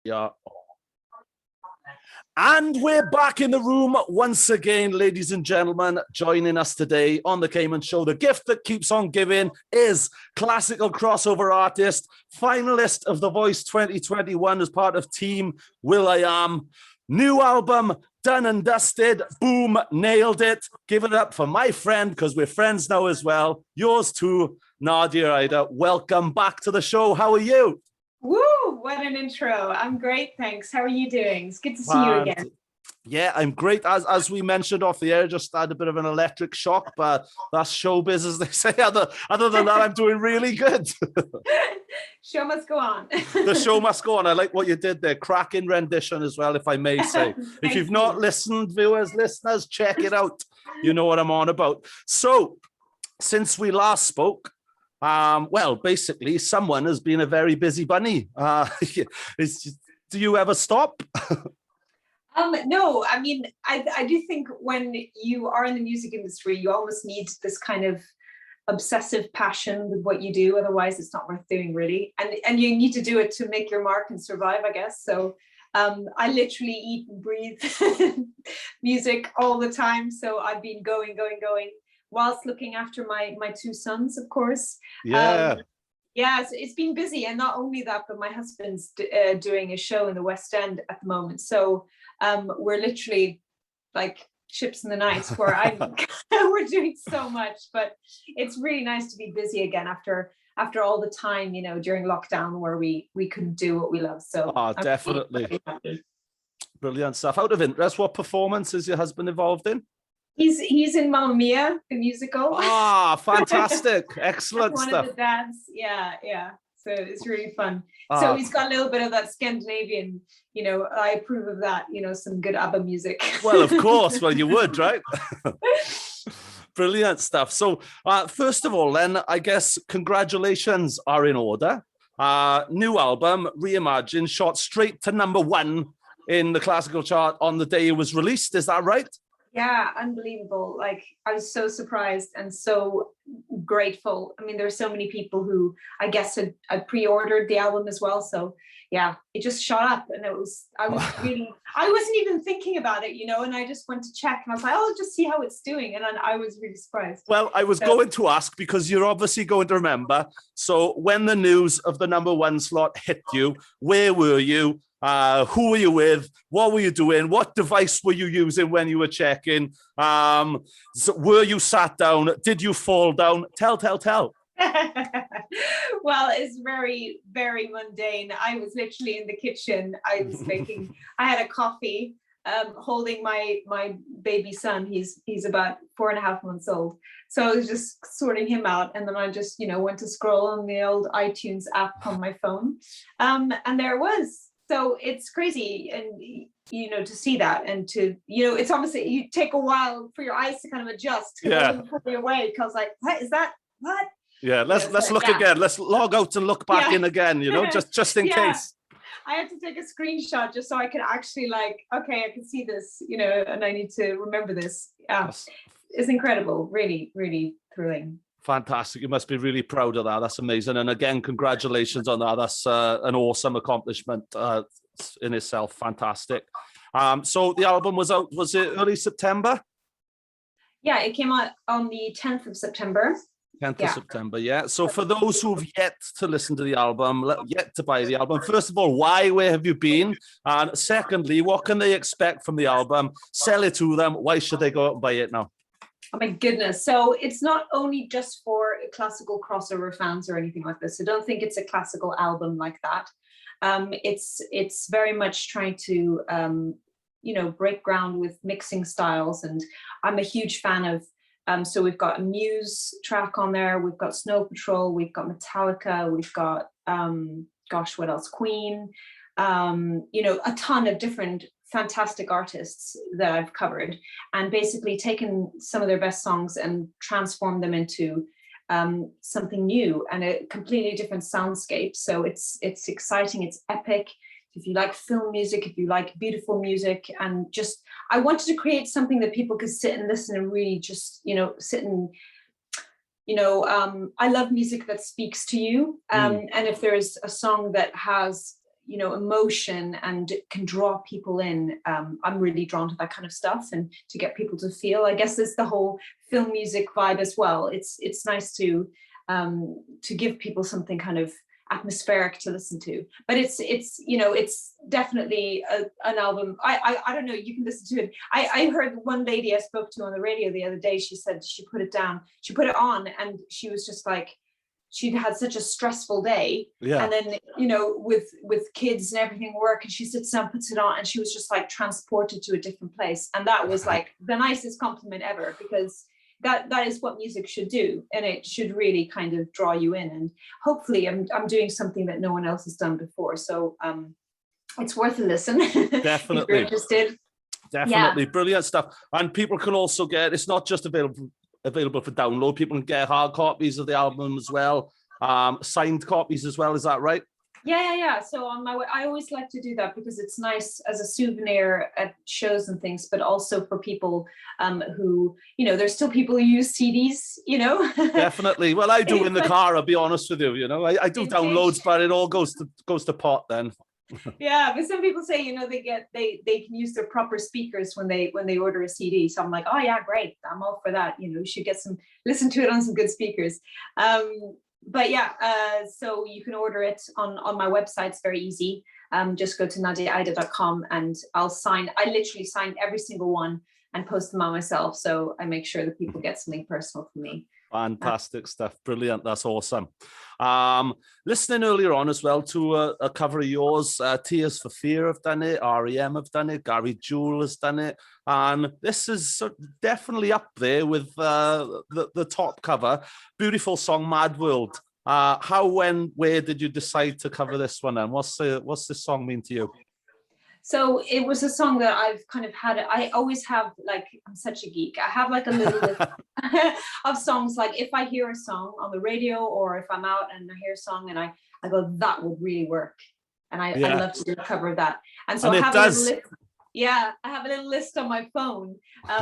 Yeah. And we're back in the room once again, ladies and gentlemen. Joining us today on the Caiman Show, the gift that keeps on giving, is classical crossover artist, finalist of The Voice 2021 as part of Team will.i.am. New album, done and dusted. Boom, nailed it. Give it up for my friend, because we're friends now as well. Yours too, Nadia Eide. Welcome back to the show. How are you? Woo! What an intro. I'm great, thanks. How are you doing? It's good to see you again. Yeah, I'm great. As we mentioned off the air, just had a bit of an electric shock, but that's showbiz, as they say. Other than that, I'm doing really good. Show must go on. The show must go on. I like what you did there. Cracking rendition as well, if I may say. If you've not listened, viewers, listeners, check it out. You know what I'm on about. So, since we last spoke, well, basically, someone has been a very busy bunny. Do you ever stop? No, I mean, I do think when you are in the music industry, you almost need this kind of obsessive passion with what you do. Otherwise, it's not worth doing, really. And you need to do it to make your mark and survive, I guess. So I literally eat and breathe music all the time. So I've been going, whilst looking after my two sons, of course. Yeah. Yeah, so it's been busy, and not only that, but my husband's doing a show in the West End at the moment. So we're literally like ships in the night, where we're doing so much. But it's really nice to be busy again after all the time, you know, during lockdown where we couldn't do what we love. So definitely. Brilliant stuff. Out of interest, what performance is your husband involved in? He's in Mamma Mia, the musical. Fantastic. Excellent one stuff. Of the dance. Yeah. So it's really fun. So he's got a little bit of that Scandinavian, you know, I approve of that, you know, some good ABBA music. Well, of course. Well, you would, right? Brilliant stuff. So first of all, then, I guess congratulations are in order. New album, Reimagined, shot straight to #1 in the classical chart on the day it was released. Is that right? Yeah, unbelievable. Like, I was so surprised and so grateful. I mean, there were so many people who I guess had pre-ordered the album as well. So yeah, it just shot up, and I wasn't even thinking about it, you know, and I just went to check, and I was like, oh, just see how it's doing. And then I was really surprised. Well, I was going to ask, because you're obviously going to remember. So when the news of the #1 slot hit you, where were you? Who were you with? What were you doing? What device were you using when you were checking? So were you sat down? Did you fall down? Tell. Well, it's very, very mundane. I was literally in the kitchen. I was making, I had a coffee, holding my baby son. He's about 4.5 months old. So I was just sorting him out. And then I just, you know, went to scroll on the old iTunes app on my phone. And there it was. So it's crazy, and you know, to see that, and to, you know, it's obviously, you take a while for your eyes to kind of adjust. Yeah. Pull me away, because like, what is that? What? Yeah. Let's look again. Let's log out and look back in again. You know, just in case. I had to take a screenshot just so I could actually, like, okay, I can see this, you know, and I need to remember this. Yeah, it's incredible. Really, really thrilling. Fantastic. You must be really proud of that. That's amazing. And again, congratulations on that. That's an awesome accomplishment in itself. Fantastic. So the album was out, was it early September? Yeah, it came out on the 10th of September. 10th of September, yeah. So for those who've yet to listen to the album, yet to buy the album, first of all, where have you been? And secondly, what can they expect from the album? Sell it to them. Why should they go out and buy it now? Oh my goodness. So it's not only just for classical crossover fans or anything like this. So don't think it's a classical album like that. It's very much trying to, you know, break ground with mixing styles. And I'm a huge fan of, so we've got a Muse track on there. We've got Snow Patrol. We've got Metallica. We've got, gosh, what else? Queen. You know, a ton of different fantastic artists that I've covered, and basically taken some of their best songs and transformed them into something new and a completely different soundscape. So it's exciting, it's epic. If you like film music, if you like beautiful music, and just, I wanted to create something that people could sit and listen and really just, you know, sit and, you know, I love music that speaks to you. And if there's a song that has, emotion and can draw people in. I'm really drawn to that kind of stuff, and to get people to feel. I guess it's the whole film music vibe as well. It's nice to give people something kind of atmospheric to listen to. But it's definitely an album. I don't know. You can listen to it. I heard one lady I spoke to on the radio the other day. She said she put it on, and she was just like, she'd had such a stressful day, and then with kids and everything work, and she sits down, puts it on, and she was just like transported to a different place. And that was like the nicest compliment ever, because that is what music should do, and it should really kind of draw you in. And hopefully I'm doing something that no one else has done before, so it's worth a listen. Definitely. If you're interested. Definitely. Brilliant stuff. And people can also get, it's not just available for download. People can get hard copies of the album as well, signed copies as well. Is that right? Yeah. So on my way, I always like to do that because it's nice as a souvenir at shows and things, but also for people who, there's still people who use CDs, Definitely. Well, I do in the car, I'll be honest with you, I do downloads, but it all goes to pot then. Yeah, but some people say, they can use their proper speakers when they order a CD. So I'm like, oh yeah, great, I'm all for that. You should listen to it on some good speakers. But yeah, so you can order it on my website. It's very easy. Just go to nadiaeide.com, and I literally sign every single one and post them on myself. So I make sure that people get something personal from me. Fantastic stuff. Brilliant. That's awesome. Listening earlier on as well to a cover of yours, Tears for Fear have done it, REM have done it, Gary Jules has done it, and this is definitely up there with the top cover. Beautiful song, Mad World. How, when, where did you decide to cover this one, and what's this song mean to you? So it was a song that I've kind of had. I always have, like, I'm such a geek. I have like a little list of songs. Like if I hear a song on the radio, or if I'm out and I hear a song and I go, that would really work. And I love to do a cover of that. And so I have a little list. Yeah, I have a little list on my phone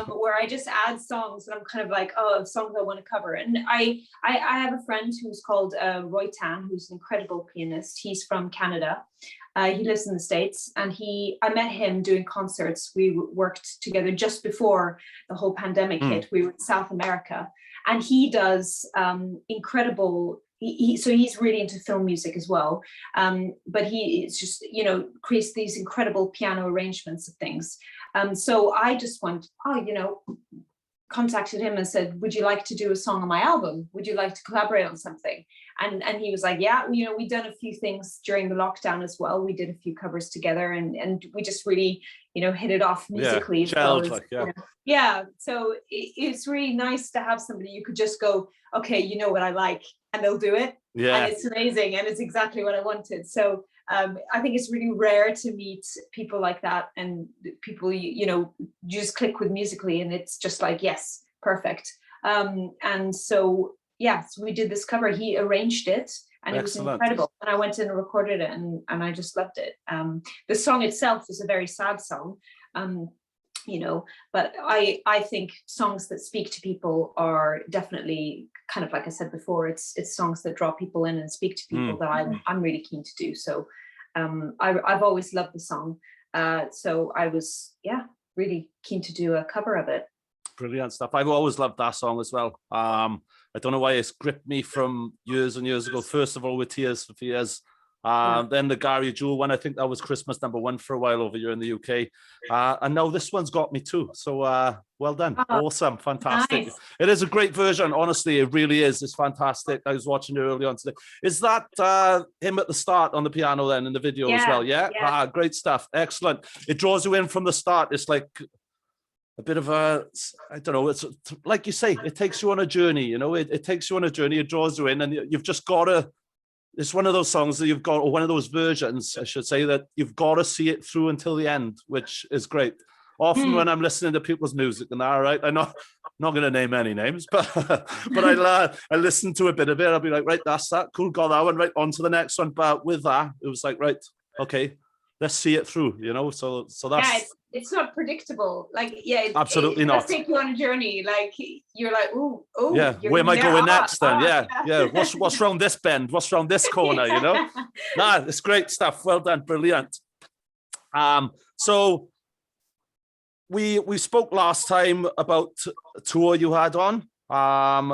where I just add songs, and I'm kind of like, songs I want to cover. And I have a friend who's called Roy Tan, who's an incredible pianist. He's from Canada. He lives in the States, and I met him doing concerts. We worked together just before the whole pandemic hit. We were in South America, and he does incredible. So he's really into film music as well, but it's just creates these incredible piano arrangements of things. So I just went, contacted him and said, would you like to do a song on my album? Would you like to collaborate on something? And he was like, yeah, we've done a few things during the lockdown as well. We did a few covers together, and we just really hit it off musically. Yeah, so it's really nice to have somebody you could just go, okay, you know what I like, and they'll do it. Yeah, and it's amazing, and it's exactly what I wanted. So I think it's really rare to meet people like that, and people you just click with musically, and it's just like, yes, perfect. And so so we did this cover. He arranged it, and it was incredible. And I went in and recorded it, and I just loved it. The song itself is a very sad song. But I think songs that speak to people are definitely, kind of like I said before, it's songs that draw people in and speak to people that I'm really keen to do. So I've always loved the song. So I was really keen to do a cover of it. Brilliant stuff. I've always loved that song as well. I don't know why it's gripped me from years and years ago. First of all, with Tears for Fears. Then the Gary Jules one, I think that was Christmas #1 for a while over here in the UK. And now this one's got me too. So well done. Awesome. Fantastic. Nice. It is a great version. Honestly, it really is. It's fantastic. I was watching it early on today. Is that him at the start on the piano then in the video as well? Yeah. Great stuff. Excellent. It draws you in from the start. It's like a bit of a, I don't know, it's like you say, it takes you on a journey, it takes you on a journey, it draws you in, and you've just got to, it's one of those songs that you've got, or one of those versions, I should say, that you've got to see it through until the end, which is great. Often when I'm listening to people's music and that, all right, I'm not going to name any names, but I listen to a bit of it, I'll be like, right, that's that, cool, got that one, right, on to the next one. But with that, it was like, right, okay, let's see it through, so that's... Yeah, it's not predictable. Like, yeah, Absolutely it does not. take you on a journey. Like, you're like, oh, Yeah, you're where am I there. going next then? Yeah, Yeah. yeah. What's round this bend? What's round this corner? You know? Nah, it's great stuff. Well done, brilliant. So we spoke last time about a tour you had on.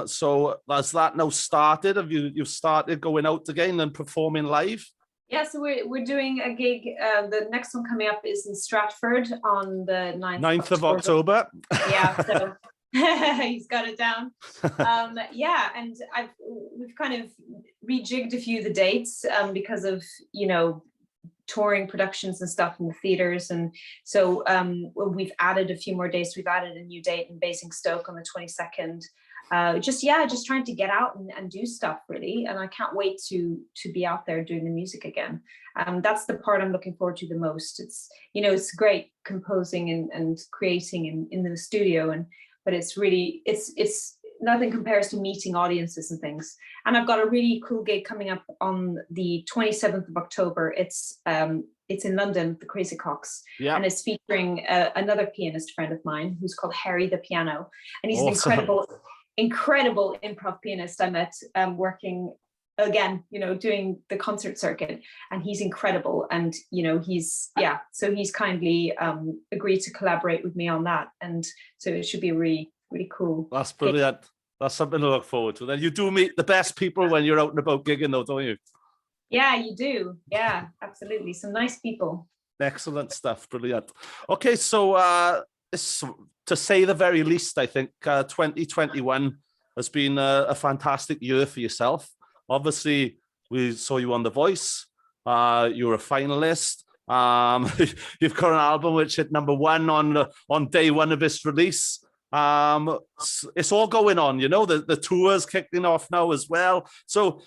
So has that now started? Have you've started going out again and performing live? Yeah, so we're doing a gig. The next one coming up is in Stratford on the 9th of October. Yeah, so he's got it down. Yeah, and we've kind of rejigged a few of the dates because of, you know, touring productions and stuff in the theaters, and so we've added a few more dates. We've added a new date in Basingstoke on the 22nd. Just trying to get out and do stuff really, and I can't wait to be out there doing the music again. That's the part I'm looking forward to the most. It's, you know, it's great composing and creating in the studio, but it's really it's nothing compares to meeting audiences and things. And I've got a really cool gig coming up on the 27th of October. It's in London, the Crazy Cocks, and it's featuring another pianist friend of mine who's called Harry the Piano, and he's awesome. an incredible improv pianist I met working again, you know, doing the concert circuit, and he's incredible. And you know, he's kindly agreed to collaborate with me on that, and so it should be really cool. That's brilliant. That's something to look forward to. Then you do meet the best people when you're out and about gigging, though, don't you? Yeah, you do. Yeah, absolutely. Some nice people. Excellent stuff. Brilliant. Okay, so to say the very least, I think 2021 has been a fantastic year for yourself. Obviously, we saw you on The Voice. You're a finalist. You've got an album which hit #1 on day one of its release. It's all going on, you know. The tour's kicking off now as well. So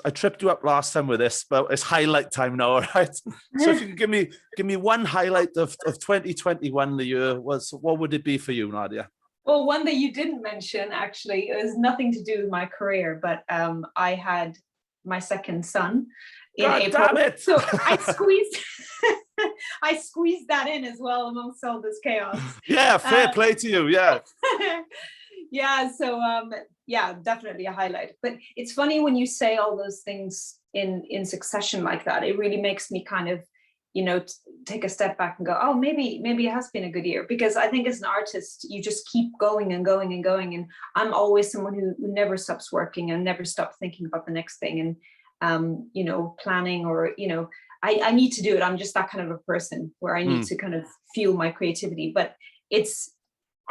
I tripped you up last time with this, but it's highlight time now, all right? So if you could give me one highlight of 2021, the year, what would it be for you, Nadia? Well, one that you didn't mention, actually, it has nothing to do with my career, but I had my second son in April. Damn it! So I squeezed that in as well amongst all this chaos. Yeah, fair play to you. Yeah. Yeah. So yeah, definitely a highlight. But it's funny when you say all those things in succession like that. It really makes me kind of, you know, take a step back and go, oh, maybe it has been a good year. Because I think as an artist, you just keep going and going and going. And I'm always someone who never stops working and never stops thinking about the next thing and you know, planning, or you know, I need to do it. I'm just that kind of a person where I need to kind of fuel my creativity. But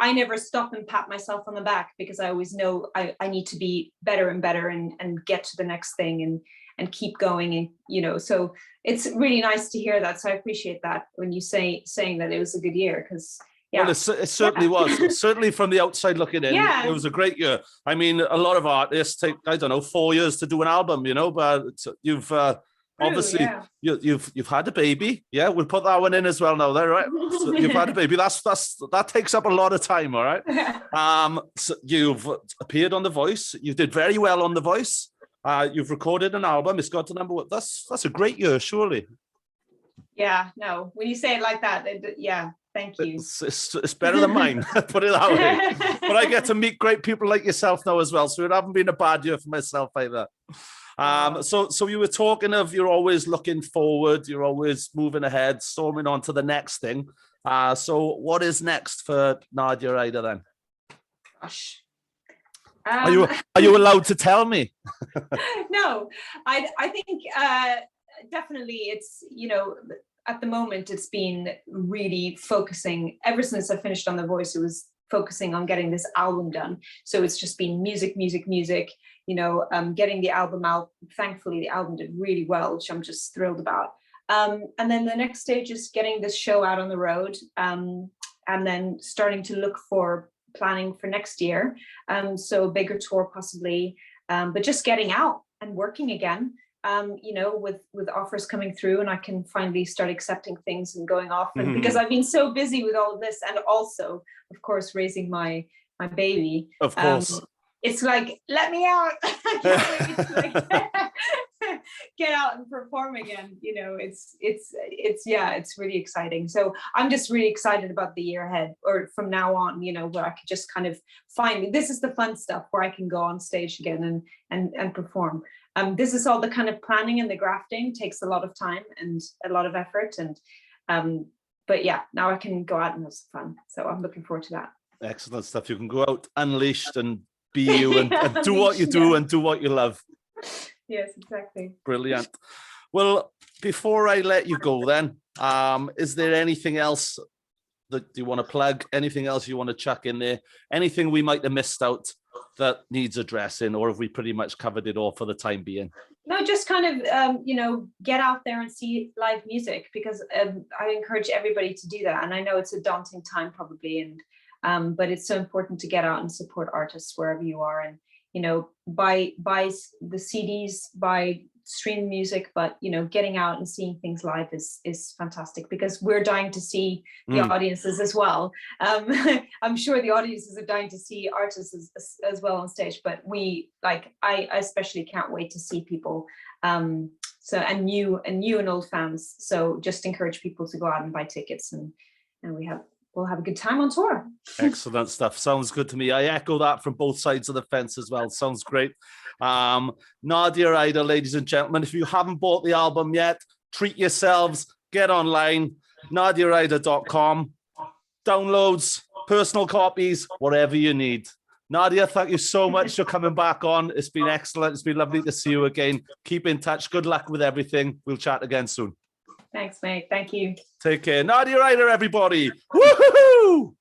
I never stop and pat myself on the back, because I always know I need to be better and better and get to the next thing and keep going. And, you know, so it's really nice to hear that. So I appreciate that when you saying that it was a good year, because yeah. Well, it certainly was. Certainly from the outside looking in, it was a great year. I mean, a lot of artists take, I don't know, 4 years to do an album, you know, but you've obviously you've had a baby. Yeah, we'll put that one in as well now. There, right? So you've had a baby. That takes up a lot of time. All right. So you've appeared on The Voice. You did very well on The Voice. You've recorded an album. It's got to #1. That's a great year, surely. Yeah. No, when you say it like that, yeah. Thank you. It's better than mine. Put it that way. But I get to meet great people like yourself now as well. So it hasn't been a bad year for myself either. So you were talking of, you're always looking forward, you're always moving ahead, storming on to the next thing. So what is next for Nadia Eide then? Gosh. Are you allowed to tell me? No, I think definitely it's, you know, at the moment it's been really focusing, ever since I finished on The Voice, it was focusing on getting this album done. So it's just been music, you know, getting the album out. Thankfully, the album did really well, which I'm just thrilled about. And then the next stage is getting this show out on the road, and then starting to look for planning for next year. So a bigger tour possibly, but just getting out and working again, you know, with offers coming through, and I can finally start accepting things and going off. And because I've been so busy with all of this, and also, of course, raising my baby. Of course. It's like, let me out. I can't wait to get out and perform again. You know, it's really exciting. So I'm just really excited about the year ahead, or from now on, you know, where I could just kind of find, this is the fun stuff where I can go on stage again and perform. This is all the kind of planning and the grafting takes a lot of time and a lot of effort. But yeah, now I can go out and have some fun. So I'm looking forward to that. Excellent stuff. You can go out unleashed and be you and do what you do and do what you love. Yes, exactly. Brilliant. Well, before I let you go then, is there anything else that you want to plug? Anything else you want to chuck in there? Anything we might have missed out that needs addressing, or have we pretty much covered it all for the time being? No, just kind of, you know, get out there and see live music, because I encourage everybody to do that. And I know it's a daunting time probably, but it's so important to get out and support artists wherever you are, and, you know, buy the CDs, buy stream music, but, you know, getting out and seeing things live is fantastic, because we're dying to see the audiences as well. I'm sure the audiences are dying to see artists as well on stage, but I especially can't wait to see people, and new and old fans. So just encourage people to go out and buy tickets, and we'll have a good time on tour. Excellent stuff. Sounds good to me. I echo that from both sides of the fence as well. Sounds great. Nadia Eide, ladies and gentlemen, if you haven't bought the album yet, treat yourselves. Get online, nadiaeide.com. Downloads, personal copies, whatever you need. Nadia, thank you so much for coming back on. It's been excellent. It's been lovely to see you again. Keep in touch. Good luck with everything. We'll chat again soon. Thanks, mate. Thank you. Take care. Nadia Eide, everybody. Woohoo!